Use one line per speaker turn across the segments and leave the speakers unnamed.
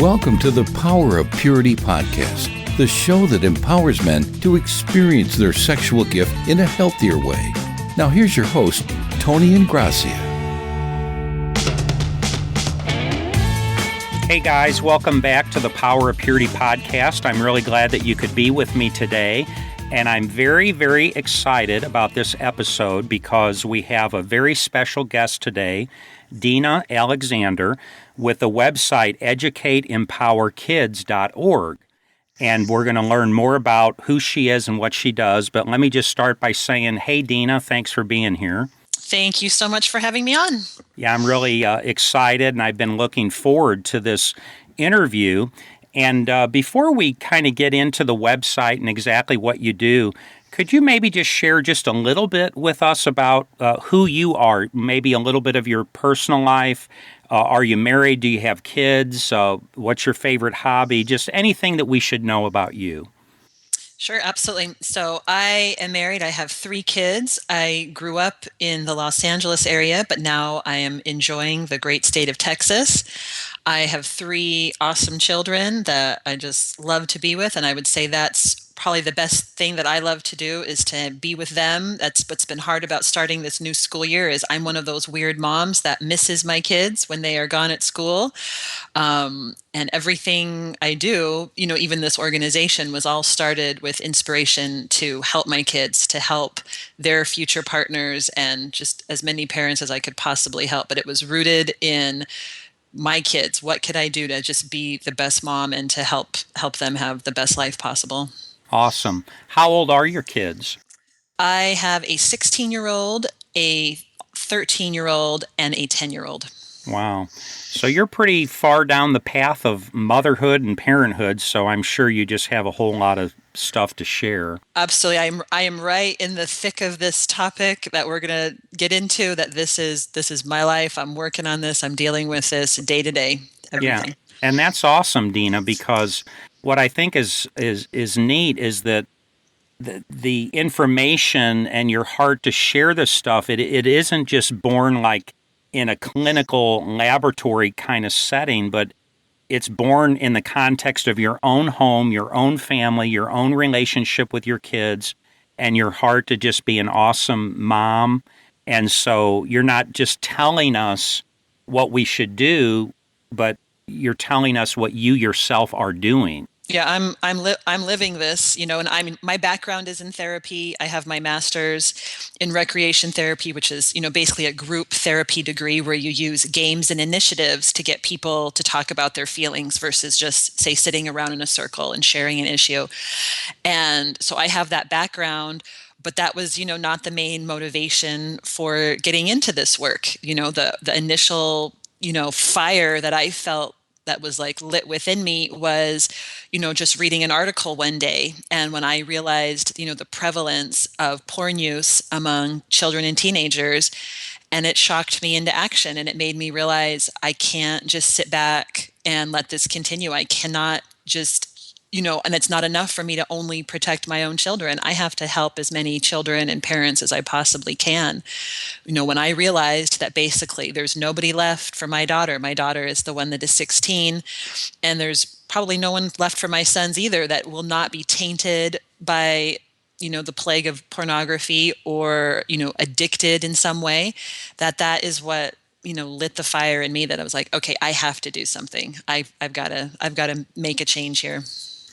Welcome to the Power of Purity podcast, the show that empowers men to experience their sexual gift in a healthier way. Now here's your host, Tony Ingrassia.
Hey guys, welcome back to the Power of Purity podcast. I'm really glad that you could be with me today. And I'm very, very excited about this episode because we have a very special guest today, Dina Alexander, with the website educateempowerkids.org. And we're going to learn more about who she is and what she does. But let me just start by saying, hey, Dina, thanks for being here.
Thank you so much for having me on.
Yeah, I'm really excited, and I've been looking forward to this interview. And before we kind of get into the website and exactly what you do, could you maybe just share just a little bit with us about who you are, maybe a little bit of your personal life? Are you married? Do you have kids? What's your favorite hobby? Just anything that we should know about you.
Sure, absolutely. So I am married. I have 3 kids. I grew up in the Los Angeles area, but now I am enjoying the great state of Texas. I have 3 awesome children that I just love to be with, and I would say that's probably the best thing that I love to do is to be with them. That's what's been hard about starting this new school year is I'm one of those weird moms that misses my kids when they are gone at school. And everything I do, even this organization was all started with inspiration to help my kids, to help their future partners, and just as many parents as I could possibly help. But it was rooted in my kids. What could I do to just be the best mom and to help them have the best life possible?
Awesome. How old are your kids?
I have a 16-year-old, a 13-year-old, and a 10-year-old.
Wow. So you're pretty far down the path of motherhood and parenthood, so I'm sure you just have a whole lot of stuff to share.
Absolutely. I am right in the thick of this topic that we're going to get into, that this is my life. I'm working on this. I'm dealing with this day to day. Everything.
Yeah. And that's awesome, Dina, because what I think is neat is that the information and your heart to share this stuff, it isn't just born like in a clinical laboratory kind of setting, but it's born in the context of your own home, your own family, your own relationship with your kids, and your heart to just be an awesome mom. And so you're not just telling us what we should do, but you're telling us what you yourself are doing.
Yeah, I'm living this, and my background is in therapy. I have my master's in recreation therapy, which is, basically a group therapy degree where you use games and initiatives to get people to talk about their feelings versus just, say, sitting around in a circle and sharing an issue. And so I have that background, but that was, not the main motivation for getting into this work. The initial, fire that I felt that was like lit within me was, just reading an article one day. And when I realized, the prevalence of porn use among children and teenagers, and it shocked me into action. And it made me realize I can't just sit back and let this continue. I cannot just, and it's not enough for me to only protect my own children. I have to help as many children and parents as I possibly can. When I realized that basically there's nobody left for my daughter is the one that is 16, and there's probably no one left for my sons either that will not be tainted by, the plague of pornography or, addicted in some way, that is what, lit the fire in me that I was like, okay, I have to do something. I've got to make a change here.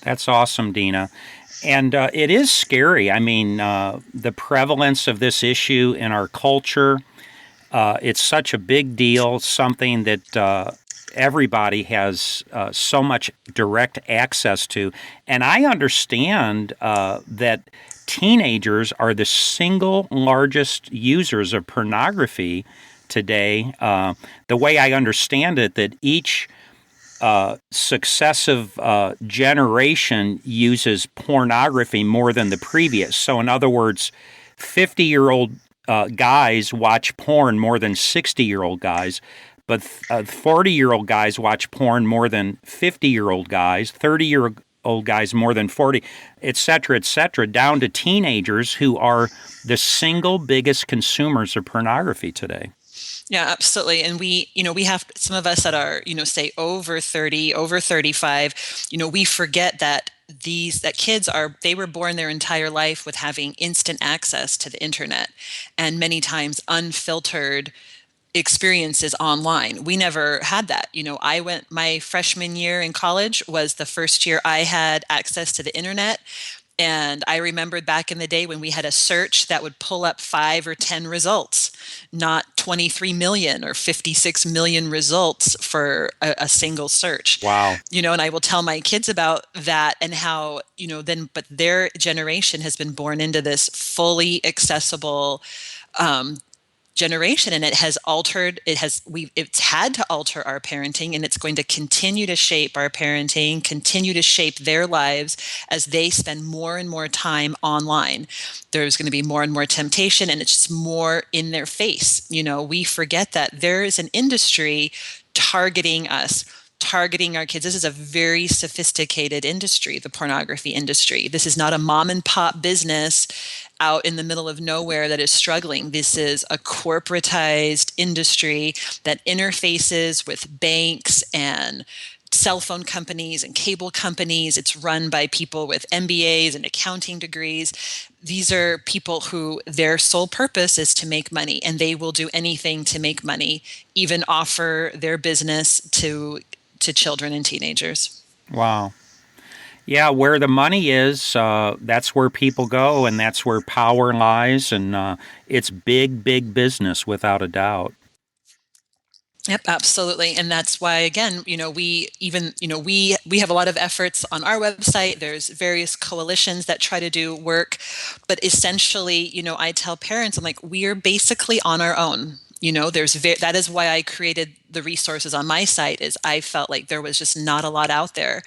That's awesome, Dina. And it is scary. I mean, the prevalence of this issue in our culture, it's such a big deal, something that everybody has so much direct access to. And I understand that teenagers are the single largest users of pornography today. The way I understand it, that each successive generation uses pornography more than the previous. So in other words, 50-year-old guys watch porn more than 60-year-old guys, but 40-year-old guys watch porn more than 50-year-old guys, 30-year-old guys more than 40, et cetera, down to teenagers who are the single biggest consumers of pornography today.
Yeah, absolutely. And we have some of us that are, say over 30, over 35, we forget that that kids they were born their entire life with having instant access to the internet and many times unfiltered experiences online. We never had that. My freshman year in college was the first year I had access to the internet. And I remembered back in the day when we had a search that would pull up 5 or 10 results, not 23 million or 56 million results for a single search.
Wow.
And I will tell my kids about that and how, but their generation has been born into this fully accessible generation, and it's had to alter our parenting, and it's going to continue to shape our parenting, continue to shape their lives as they spend more and more time online. There's going to be more and more temptation, and it's just more in their face. We forget that there is an industry targeting us, targeting our kids. This is a very sophisticated industry, the pornography industry. This is not a mom and pop business out in the middle of nowhere that is struggling. This is a corporatized industry that interfaces with banks and cell phone companies and cable companies. It's run by people with MBAs and accounting degrees. These are people who their sole purpose is to make money, and they will do anything to make money, even offer their business to children and teenagers.
Wow. Yeah, where the money is, that's where people go, and that's where power lies, and it's big, big business without a doubt.
Yep, absolutely. And that's why, again, we have a lot of efforts on our website. There's various coalitions that try to do work, but essentially, I tell parents, I'm like, we are basically on our own. That is why I created the resources on my site, is I felt like there was just not a lot out there.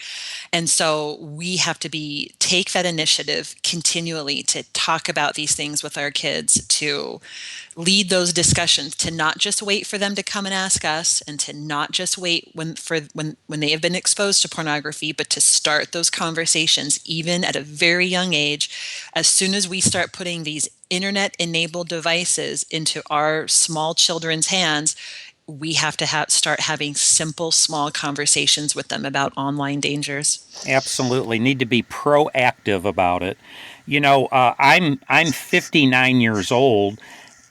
And so we have to take that initiative continually to talk about these things with our kids, to lead those discussions, to not just wait for them to come and ask us, and to not just wait when they have been exposed to pornography, but to start those conversations even at a very young age. As soon as we start putting these internet-enabled devices into our small children's hands, we have to start having simple, small conversations with them about online dangers.
Absolutely, need to be proactive about it. I'm 59 years old,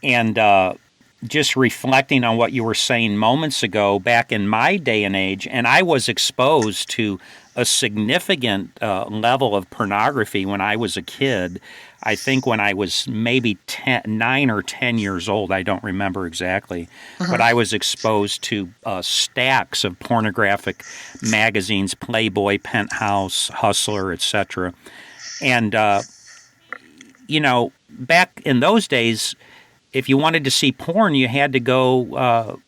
and just reflecting on what you were saying moments ago, back in my day and age, and I was exposed to a significant level of pornography when I was a kid. I think when I was maybe 9 or 10 years old, I don't remember exactly, but I was exposed to stacks of pornographic magazines, Playboy, Penthouse, Hustler, etc. And, back in those days, if you wanted to see porn, you had to go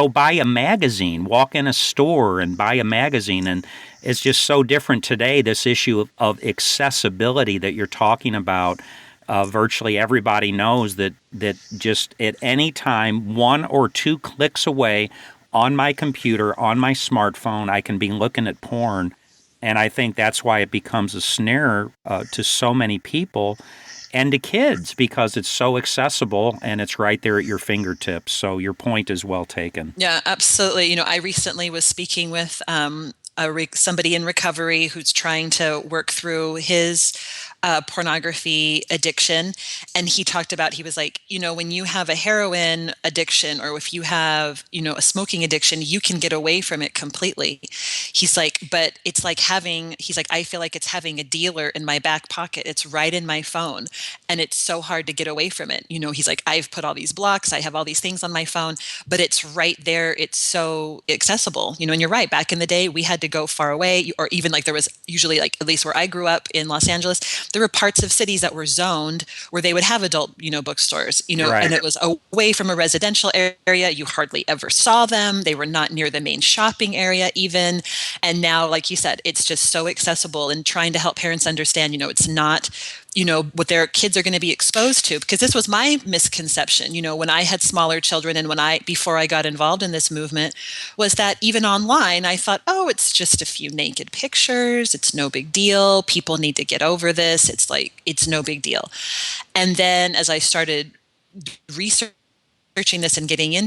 buy a magazine, walk in a store and buy a magazine. And it's just so different today, this issue of accessibility that you're talking about. Virtually everybody knows that just at any time, 1 or 2 clicks away on my computer, on my smartphone, I can be looking at porn. And I think that's why it becomes a snare to so many people and to kids, because it's so accessible and it's right there at your fingertips. So your point is well taken.
Yeah, absolutely. I recently was speaking with somebody in recovery who's trying to work through his pornography addiction. And he talked about, he was like, when you have a heroin addiction, or if you have, a smoking addiction, you can get away from it completely. He's like, but it's like I feel like it's having a dealer in my back pocket. It's right in my phone. And it's so hard to get away from it. He's like, I've put all these blocks, I have all these things on my phone, but it's right there. It's so accessible, and you're right. Back in the day, we had to go far away, or even like there was usually, like, at least where I grew up in Los Angeles, there were parts of cities that were zoned where they would have adult, bookstores,
Right.
And it was away from a residential area. You hardly ever saw them. They were not near the main shopping area even. And now, like you said, it's just so accessible, and trying to help parents understand, it's not, what their kids are going to be exposed to. Because this was my misconception, when I had smaller children, and before I got involved in this movement, was that even online, I thought, oh, it's just a few naked pictures. It's no big deal. People need to get over this. It's no big deal. And then as I started researching researching this and getting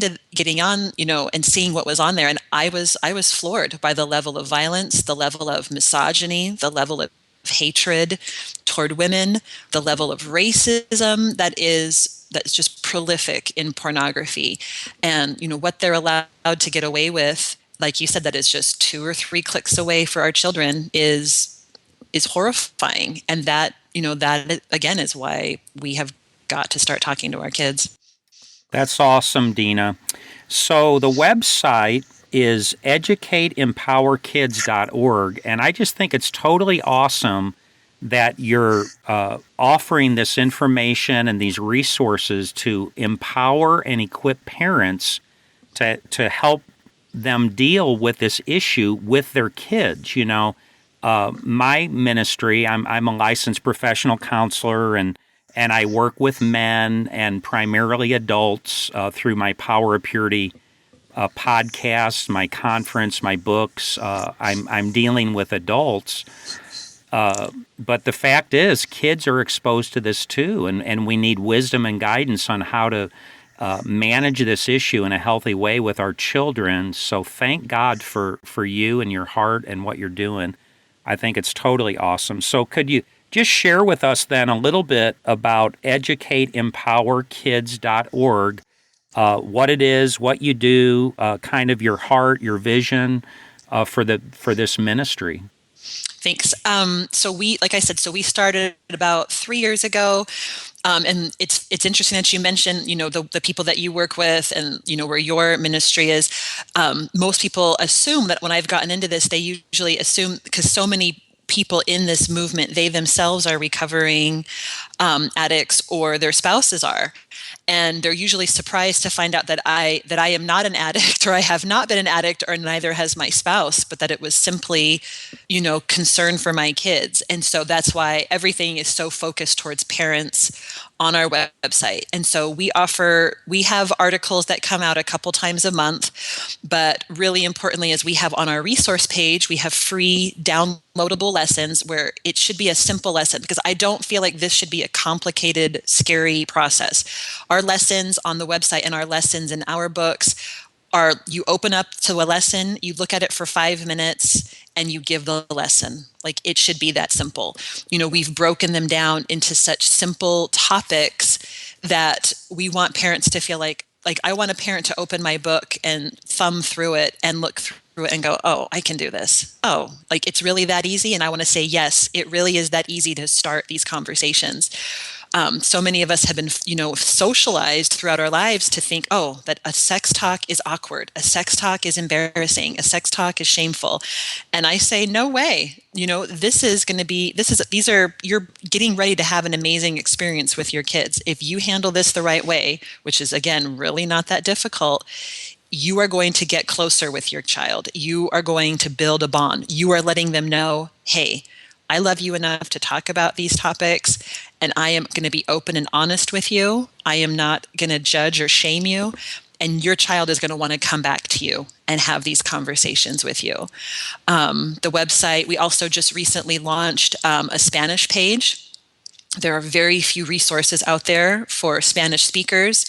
on, and seeing what was on there. And I was floored by the level of violence, the level of misogyny, the level of hatred toward women, the level of racism that's just prolific in pornography. And, what they're allowed to get away with, like you said, that is just 2 or 3 clicks away for our children is horrifying. And that, that again is why we have got to start talking to our kids.
That's awesome, Dina. So the website is educateempowerkids.org, and I just think it's totally awesome that you're offering this information and these resources to empower and equip parents to help them deal with this issue with their kids. My ministry, I'm a licensed professional counselor, and I work with men and primarily adults through my Power of Purity podcast, my conference, my books. I'm dealing with adults. But the fact is, kids are exposed to this too, and we need wisdom and guidance on how to manage this issue in a healthy way with our children. So thank God for you and your heart and what you're doing. I think it's totally awesome. So could you just share with us then a little bit about educateempowerkids.org, what it is, what you do, kind of your heart, your vision for this ministry?
Thanks. So like I said, we started about 3 years ago. And it's interesting that you mentioned, the people that you work with and, where your ministry is. Most people assume that when I've gotten into this, they usually assume, because so many people in this movement, they themselves are recovering addicts or their spouses are. And they're usually surprised to find out that I am not an addict, or I have not been an addict, or neither has my spouse, but that it was simply, concern for my kids. And so that's why everything is so focused towards parents on our website. And so we have articles that come out a couple times a month, but really importantly is we have on our resource page, we have free downloadable lessons where it should be a simple lesson, because I don't feel like this should be a complicated, scary process. Our lessons on the website and our lessons in our books are, you open up to a lesson, you look at it for 5 minutes, and you give the lesson. Like, it should be that simple. We've broken them down into such simple topics that we want parents to feel like I want a parent to open my book and thumb through it and look through it and go, oh, I can do this. Oh, like, it's really that easy. And I want to say, yes, it really is that easy to start these conversations. So many of us have been, socialized throughout our lives to think, oh, that a sex talk is awkward. A sex talk is embarrassing. A sex talk is shameful. And I say, no way. You're getting ready to have an amazing experience with your kids. If you handle this the right way, which is, again, really not that difficult, you are going to get closer with your child. You are going to build a bond. You are letting them know, hey, I love you enough to talk about these topics, and I am going to be open and honest with you. I am not going to judge or shame you, and your child is going to want to come back to you and have these conversations with you. The website, we also just recently launched a Spanish page. There are very few resources out there for Spanish speakers,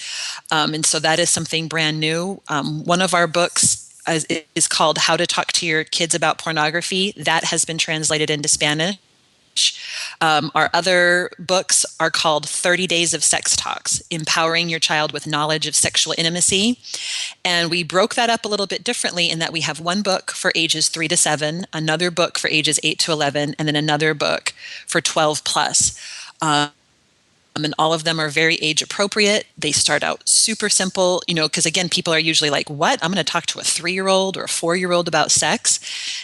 and so that is something brand new. One of our books is called How to Talk to Your Kids About Pornography. That has been translated into Spanish. Our other books are called 30 Days of Sex Talks, Empowering Your Child with Knowledge of Sexual Intimacy. And we broke that up a little bit differently in that we have one book for ages 3 to 7, another book for ages 8 to 11, and then another book for 12 plus. And all of them are very age appropriate. They start out super simple, because again, people are usually like, what? I'm going to talk to a 3-year-old or a 4-year-old about sex.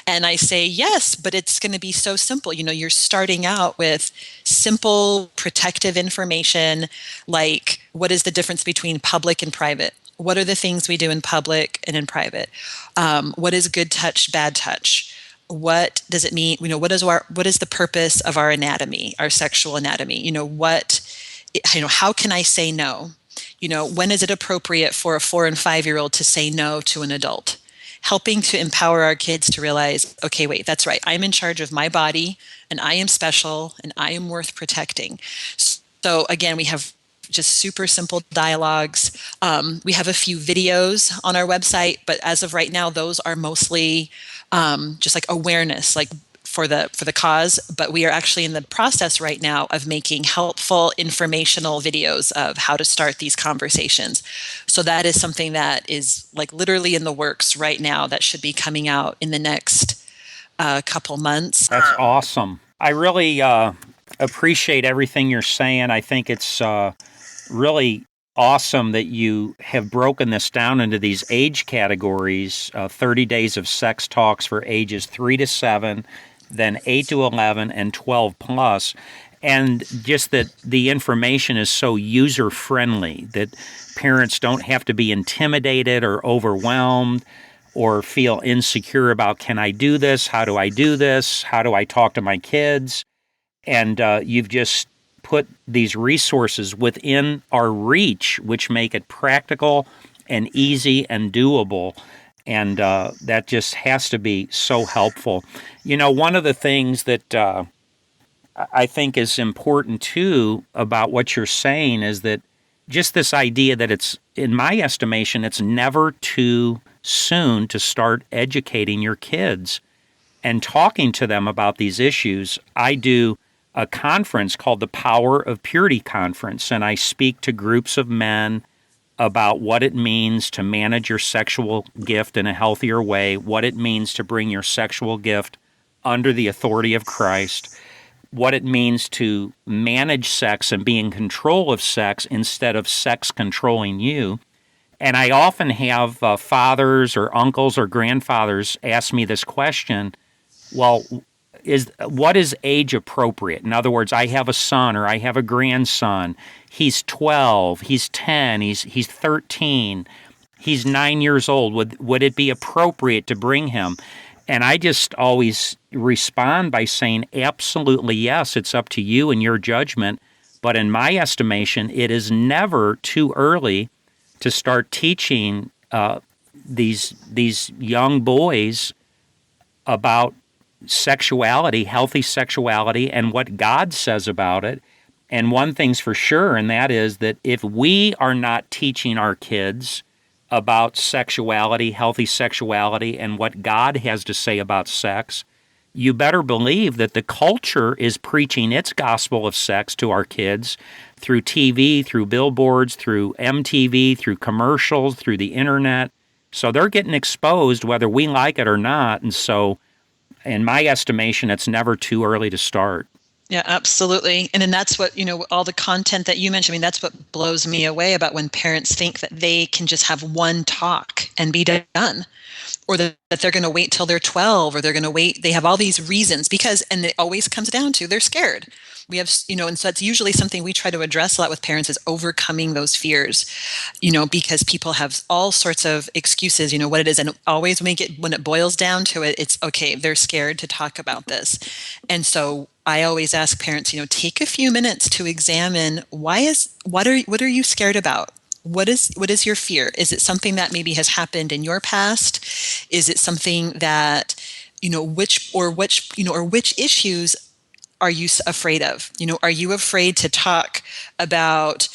And I say, yes, but it's going to be so simple. You're starting out with simple protective information, like what is the difference between public and private? What are the things we do in public and in private? What is good touch, bad touch? What does it mean? What is the purpose of our anatomy, our sexual anatomy? How can I say no? When is it appropriate for a 4 and 5-year-old to say no to an adult? Helping to empower our kids to realize, okay, wait, that's right. I'm in charge of my body, and I am special, and I am worth protecting. So again, we have just super simple dialogues. We have a few videos on our website, but as of right now, those are mostly just like awareness, like for the cause. But we are actually in the process right now of making helpful informational videos of how to start these conversations. So that is something that is like literally in the works right now that should be coming out in the next couple months.
That's awesome. I really appreciate everything you're saying. I think it's really awesome that you have broken this down into these age categories, 30 days of sex talks for ages 3 to 7, then 8 to 11, and 12 plus. And just that the information is so user-friendly that parents don't have to be intimidated or overwhelmed or feel insecure about, can I do this? How do I do this? How do I talk to my kids? And you've just put these resources within our reach, which make it practical and easy and doable. And that just has to be so helpful. You know, one of the things that I think is important, too, about what you're saying is that just this idea that it's, in my estimation, it's never too soon to start educating your kids and talking to them about these issues. I do a conference called the Power of Purity Conference, and I speak to groups of men about what it means to manage your sexual gift in a healthier way, what it means to bring your sexual gift under the authority of Christ, what it means to manage sex and be in control of sex instead of sex controlling you. And I often have fathers or uncles or grandfathers ask me this question, well, what is age appropriate? In other words, I have a son or I have a grandson. He's 12, he's 10, he's 13, he's 9 years old. Would it be appropriate to bring him? And I just always respond by saying, absolutely yes, it's up to you and your judgment. But in my estimation, it is never too early to start teaching these young boys about sexuality, healthy sexuality, and what God says about it. And one thing's for sure, and that is that if we are not teaching our kids about sexuality, healthy sexuality, and what God has to say about sex, you better believe that the culture is preaching its gospel of sex to our kids through TV, through billboards, through MTV, through commercials, through the internet. So they're getting exposed whether we like it or not. And so, in my estimation, it's never too early to start.
Yeah, absolutely. And then that's what, all the content that you mentioned, I mean, that's what blows me away about when parents think that they can just have one talk and be done, or that they're going to wait till they're 12, or they're going to wait. They have all these reasons and it always comes down to they're scared. We have, and so that's usually something we try to address a lot with parents is overcoming those fears, because people have all sorts of excuses, what it is. And always when it boils down to it, it's okay, they're scared to talk about this. And so I always ask parents, take a few minutes to examine what are you scared about? What is your fear? Is it something that maybe has happened in your past? Is it something that, which issues are you afraid of? Are you afraid to talk about,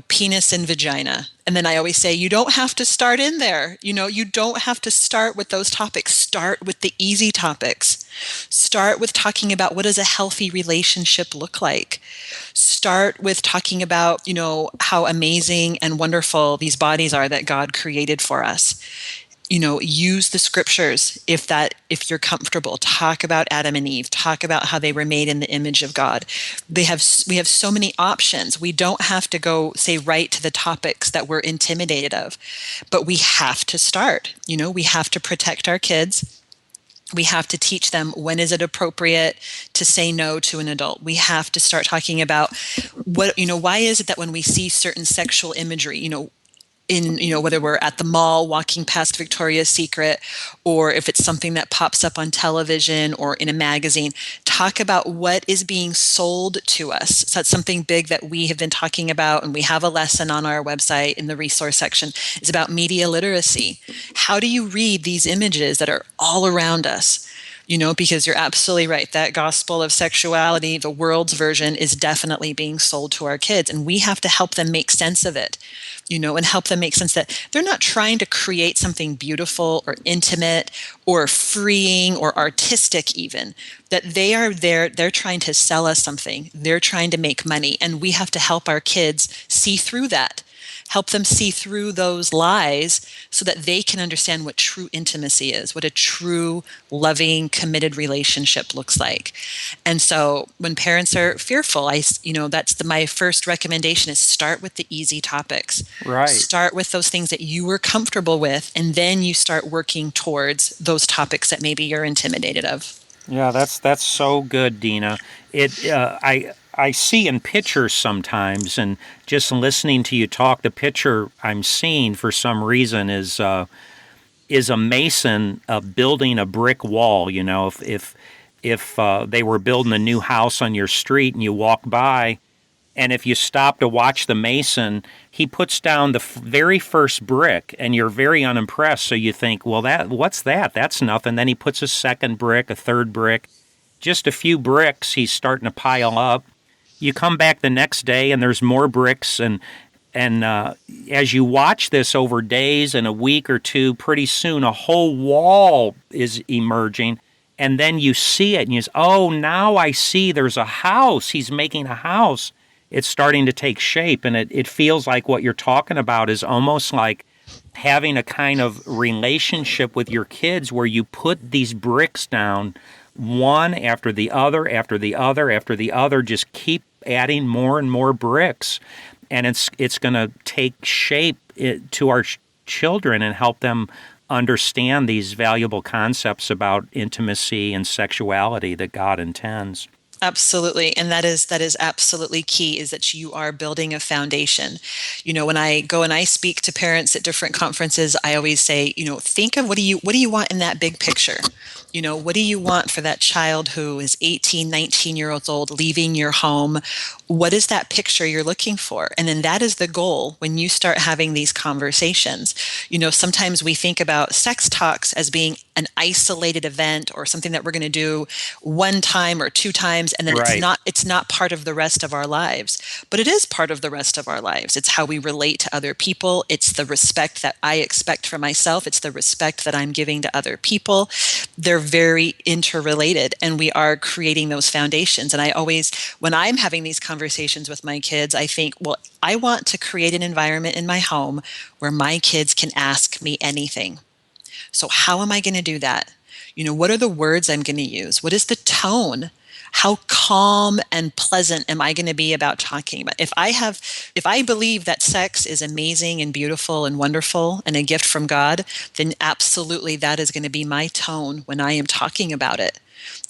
penis and vagina? And then I always say, you don't have to start in there. You don't have to start with those topics. Start with the easy topics. Start with talking about what does a healthy relationship look like. Start with talking about, how amazing and wonderful these bodies are that God created for us. Use the scriptures if you're comfortable. Talk about Adam and Eve. Talk about how they were made in the image of God. We have so many options. We don't have to go say right to the topics that we're intimidated of, but we have to start. We have to protect our kids. We have to teach them when is it appropriate to say no to an adult. We have to start talking about why is it that when we see certain sexual imagery, whether we're at the mall walking past Victoria's Secret, or if it's something that pops up on television or in a magazine, talk about what is being sold to us. So that's something big that we have been talking about, and we have a lesson on our website in the resource section, is about media literacy. How do you read these images that are all around us? Because you're absolutely right. That gospel of sexuality, the world's version, is definitely being sold to our kids. And we have to help them make sense of it, and help them make sense that they're not trying to create something beautiful or intimate or freeing or artistic, even. That they are there, they're trying to sell us something. They're trying to make money. And we have to help our kids see through that. Help them see through those lies so that they can understand what true intimacy is, what a true, loving, committed relationship looks like. And so when parents are fearful, that's my first recommendation is start with the easy topics.
Right.
Start with those things that you were comfortable with, and then you start working towards those topics that maybe you're intimidated of.
Yeah, that's so good, Dina. I see in pictures sometimes, and just listening to you talk, the picture I'm seeing for some reason is a mason building a brick wall. If they were building a new house on your street and you walk by, and if you stop to watch the mason, he puts down the very first brick, and you're very unimpressed. So you think, well, what's that? That's nothing. Then he puts a second brick, a third brick, just a few bricks. He's starting to pile up. You come back the next day, and there's more bricks, and as you watch this over days and a week or two, pretty soon a whole wall is emerging. And then you see it, and you say, oh, now I see there's a house. He's making a house. It's starting to take shape, and it feels like what you're talking about is almost like having a kind of relationship with your kids where you put these bricks down one after the other, after the other, after the other, just keep adding more and more bricks. And it's going to take shape to our children and help them understand these valuable concepts about intimacy and sexuality that God intends.
Absolutely. And that is absolutely key, is that you are building a foundation. When I go and I speak to parents at different conferences, I always say, think of what do you want in that big picture? What do you want for that child who is 18, 19-year-olds old, leaving your home? What is that picture you're looking for? And then that is the goal when you start having these conversations. Sometimes we think about sex talks as being an isolated event or something that we're going to do one time or two times, and then
Right.
it's not part of the rest of our lives. But it is part of the rest of our lives. It's how we relate to other people. It's the respect that I expect for myself. It's the respect that I'm giving to other people. They're very interrelated, and we are creating those foundations. And I always, when I'm having these conversations with my kids, I think, well, I want to create an environment in my home where my kids can ask me anything. So how am I going to do that? What are the words I'm going to use? What is the tone? How calm and pleasant am I going to be about talking about? If I believe that sex is amazing and beautiful and wonderful and a gift from God, then absolutely that is going to be my tone when I am talking about it.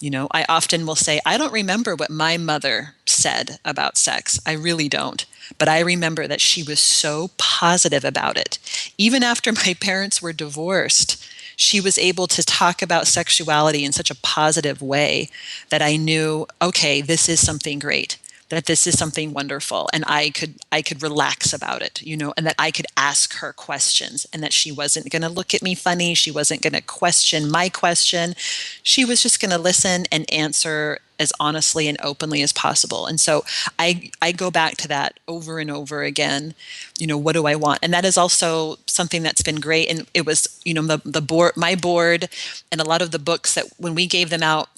I often will say, I don't remember what my mother said about sex. I really don't. But I remember that she was so positive about it. Even after my parents were divorced, she was able to talk about sexuality in such a positive way that I knew, okay, this is something great, that this is something wonderful, and I could relax about it, and that I could ask her questions, and that she wasn't going to look at me funny. She wasn't going to question my question. She was just going to listen and answer as honestly and openly as possible. And so I go back to that over and over again. What do I want? And that is also something that's been great. And it was, the board, my board, and a lot of the books that when we gave them out,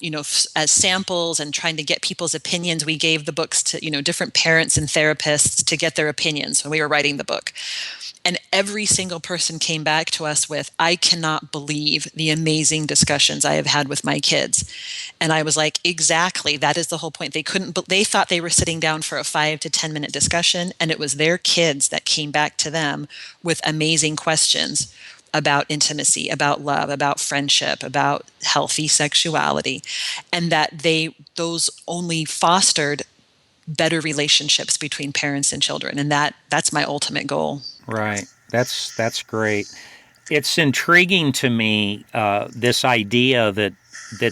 as samples and trying to get people's opinions, we gave the books to, different parents and therapists to get their opinions when we were writing the book. And every single person came back to us with, I cannot believe the amazing discussions I have had with my kids. And I was like, exactly, that is the whole point. They thought they were sitting down for a 5 to 10 minute discussion, and it was their kids that came back to them with amazing questions about intimacy, about love, about friendship, about healthy sexuality, and that those only fostered better relationships between parents and children. And that's my ultimate goal.
Right. That's great. It's intriguing to me, this idea that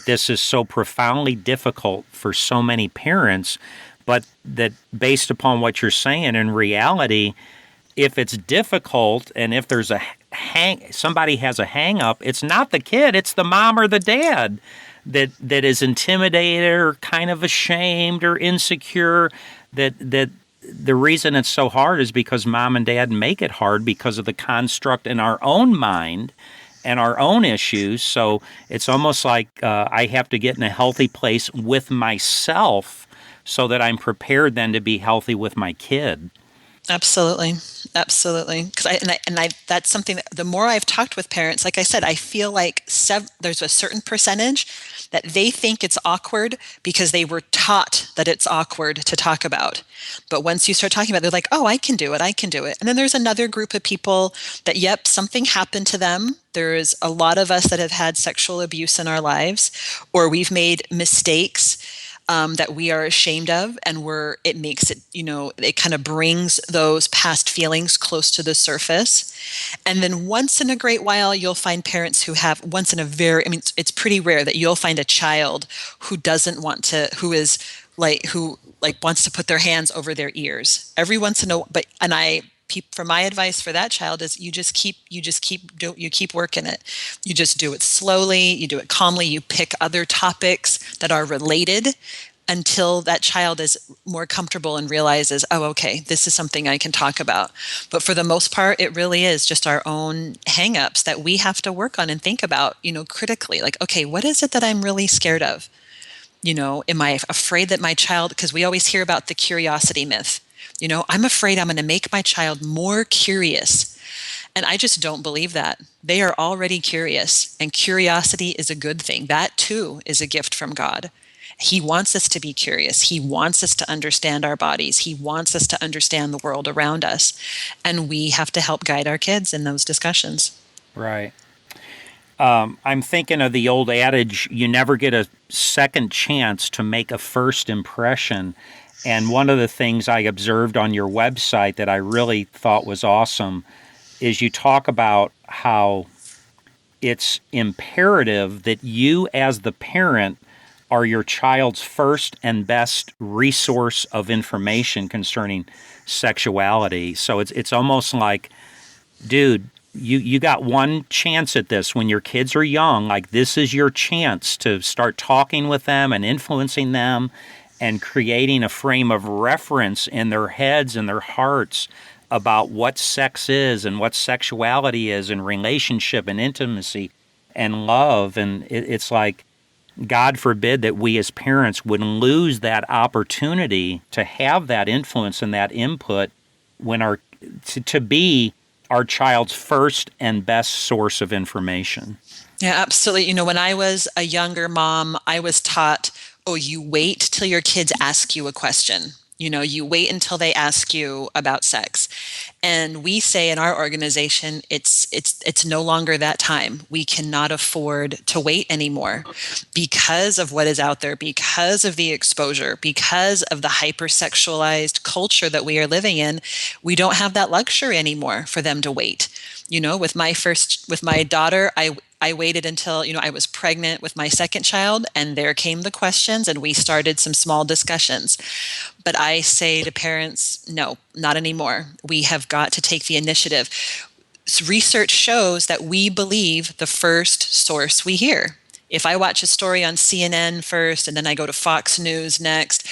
this is so profoundly difficult for so many parents, but that based upon what you're saying, in reality, if it's difficult and if there's somebody has a hang up, it's not the kid, it's the mom or the dad that is intimidated or kind of ashamed or insecure. That the reason it's so hard is because mom and dad make it hard because of the construct in our own mind and our own issues. So it's almost like I have to get in a healthy place with myself so that I'm prepared then to be healthy with my kid.
Absolutely. Because that's something that the more I've talked with parents, like I said, I feel like there's a certain percentage that they think it's awkward because they were taught that it's awkward to talk about. But once you start talking about it, they're like, oh, I can do it. And then there's another group of people that, yep, something happened to them. There's a lot of us that have had sexual abuse in our lives, or we've made mistakes that we are ashamed of, and it makes it, it kind of brings those past feelings close to the surface. And then once in a great while, you'll find parents who have it's pretty rare that you'll find a child who wants to put their hands over their ears every once in a while. For my advice for that child is you keep working it. You just do it slowly, you do it calmly, you pick other topics that are related until that child is more comfortable and realizes, oh, okay, this is something I can talk about. But for the most part, it really is just our own hangups that we have to work on and think about, critically. Like, okay, what is it that I'm really scared of? Am I afraid that my child, because we always hear about the curiosity myth. I'm afraid I'm going to make my child more curious. And I just don't believe that. They are already curious, and curiosity is a good thing. That too is a gift from God. He wants us to be curious. He wants us to understand our bodies. He wants us to understand the world around us. And we have to help guide our kids in those discussions.
Right. I'm thinking of the old adage, you never get a second chance to make a first impression. And one of the things I observed on your website that I really thought was awesome is you talk about how it's imperative that you as the parent are your child's first and best resource of information concerning sexuality. So it's almost like, dude, you got one chance at this when your kids are young. Like, this is your chance to start talking with them and influencing them and creating a frame of reference in their heads and their hearts about what sex is and what sexuality is and relationship and intimacy and love. And it's like, God forbid that we as parents would lose that opportunity to have that influence and that input when to be our child's first and best source of information.
Yeah, absolutely. When I was a younger mom, I was taught, oh, you wait till your kids ask you a question. You wait until they ask you about sex. And we say in our organization, it's no longer that time. We cannot afford to wait anymore because of what is out there, because of the exposure, because of the hypersexualized culture that we are living in. We don't have that luxury anymore for them to wait. With my daughter, I waited until, I was pregnant with my second child, and there came the questions, and we started some small discussions. But I say to parents, no, not anymore. We have got to take the initiative. Research shows that we believe the first source we hear. If I watch a story on CNN first, and then I go to Fox News next,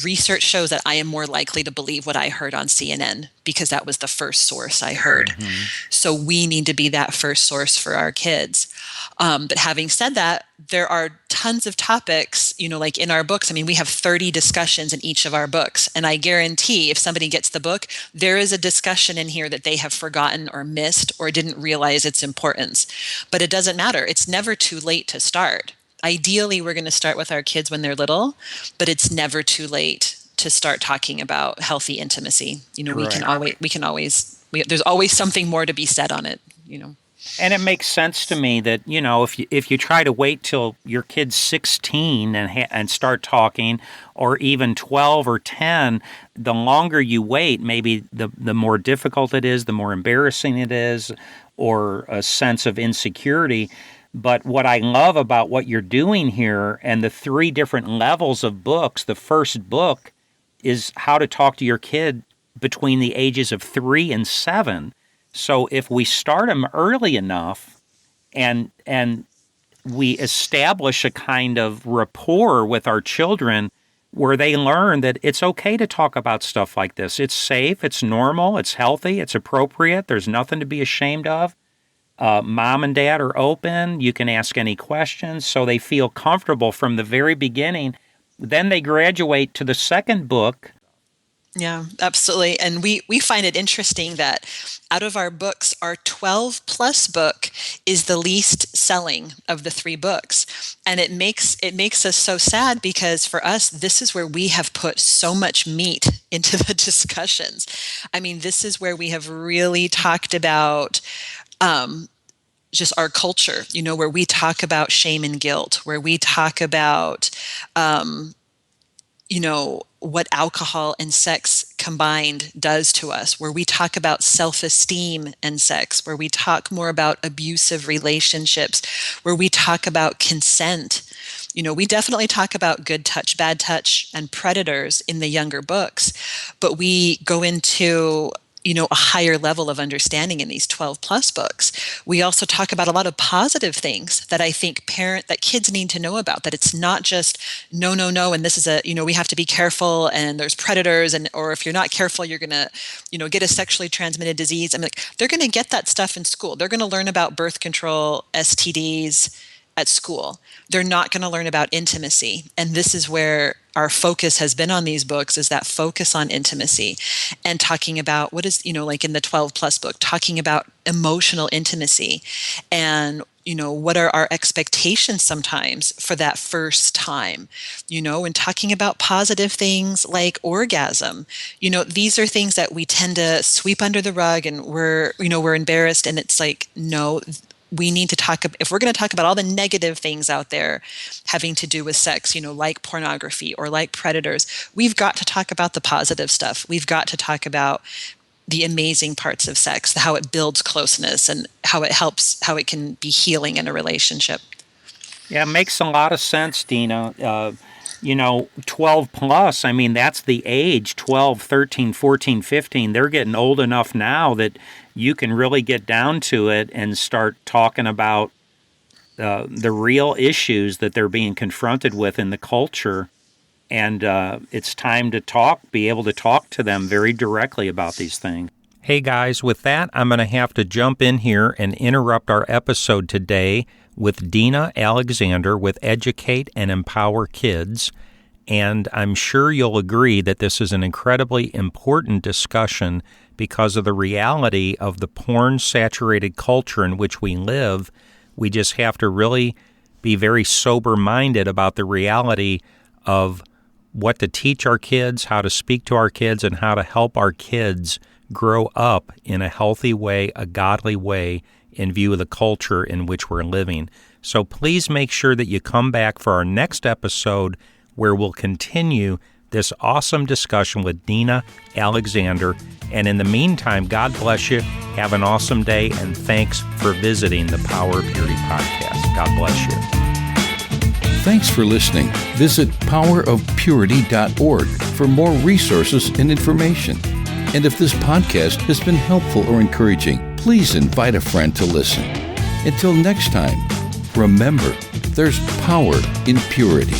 research shows that I am more likely to believe what I heard on CNN because that was the first source I heard. Mm-hmm. So we need to be that first source for our kids. But having said that, there are tons of topics, like in our books. I mean, we have 30 discussions in each of our books. And I guarantee if somebody gets the book, there is a discussion in here that they have forgotten or missed or didn't realize its importance. But it doesn't matter. It's never too late to start. Ideally, we're going to start with our kids when they're little, but it's never too late to start talking about healthy intimacy. There's always something more to be said on it,
And it makes sense to me that, if you try to wait till your kid's 16 and start talking, or even 12 or 10, the longer you wait, maybe the more difficult it is, the more embarrassing it is, or a sense of insecurity. But what I love about what you're doing here and the 3 different levels of books, the first book is how to talk to your kid between the ages of 3 and 7. So if we start them early enough and we establish a kind of rapport with our children where they learn that it's okay to talk about stuff like this. It's safe, it's normal, it's healthy, it's appropriate, there's nothing to be ashamed of. Mom and dad are open, you can ask any questions, so they feel comfortable from the very beginning. Then they graduate to the second book.
Yeah, absolutely. And we find it interesting that out of our books, our 12 plus book is the least selling of the 3 books. And it makes us so sad, because for us, this is where we have put so much meat into the discussions. I mean, this is where we have really talked about just our culture, where we talk about shame and guilt, where we talk about, what alcohol and sex combined does to us, where we talk about self-esteem and sex, where we talk more about abusive relationships, where we talk about consent. We definitely talk about good touch, bad touch, and predators in the younger books, but we go into a higher level of understanding in these 12 plus books. We also talk about a lot of positive things that I think that kids need to know about, that it's not just no, and this is we have to be careful, and there's predators, or if you're not careful, you're going to, get a sexually transmitted disease. They're going to get that stuff in school. They're going to learn about birth control, STDs at school. They're not going to learn about intimacy. And this is where our focus has been on these books, is that focus on intimacy and talking about what is, like in the 12 plus book, talking about emotional intimacy and, what are our expectations sometimes for that first time, and talking about positive things like orgasm. These are things that we tend to sweep under the rug, and we're embarrassed. And it's like, no, we need to talk, if we're going to talk about all the negative things out there having to do with sex, like pornography or like predators, we've got to talk about the positive stuff. We've got to talk about the amazing parts of sex, how it builds closeness and how it can be healing in a relationship.
Yeah, it makes a lot of sense, Dina. 12 plus, that's the age, 12, 13, 14, 15. They're getting old enough now that you can really get down to it and start talking about the real issues that they're being confronted with in the culture. And it's time to be able to talk to them very directly about these things. Hey guys, with that, I'm going to have to jump in here and interrupt our episode today with Dina Alexander with Educate and Empower Kids. And I'm sure you'll agree that this is an incredibly important discussion because of the reality of the porn-saturated culture in which we live. We just have to really be very sober-minded about the reality of what to teach our kids, how to speak to our kids, and how to help our kids grow up in a healthy way, a godly way, in view of the culture in which we're living. So please make sure that you come back for our next episode, where we'll continue this awesome discussion with Dina Alexander. And in the meantime, God bless you. Have an awesome day, and thanks for visiting the Power of Purity podcast. God bless you.
Thanks for listening. Visit powerofpurity.org for more resources and information. And if this podcast has been helpful or encouraging, please invite a friend to listen. Until next time, remember, there's power in purity.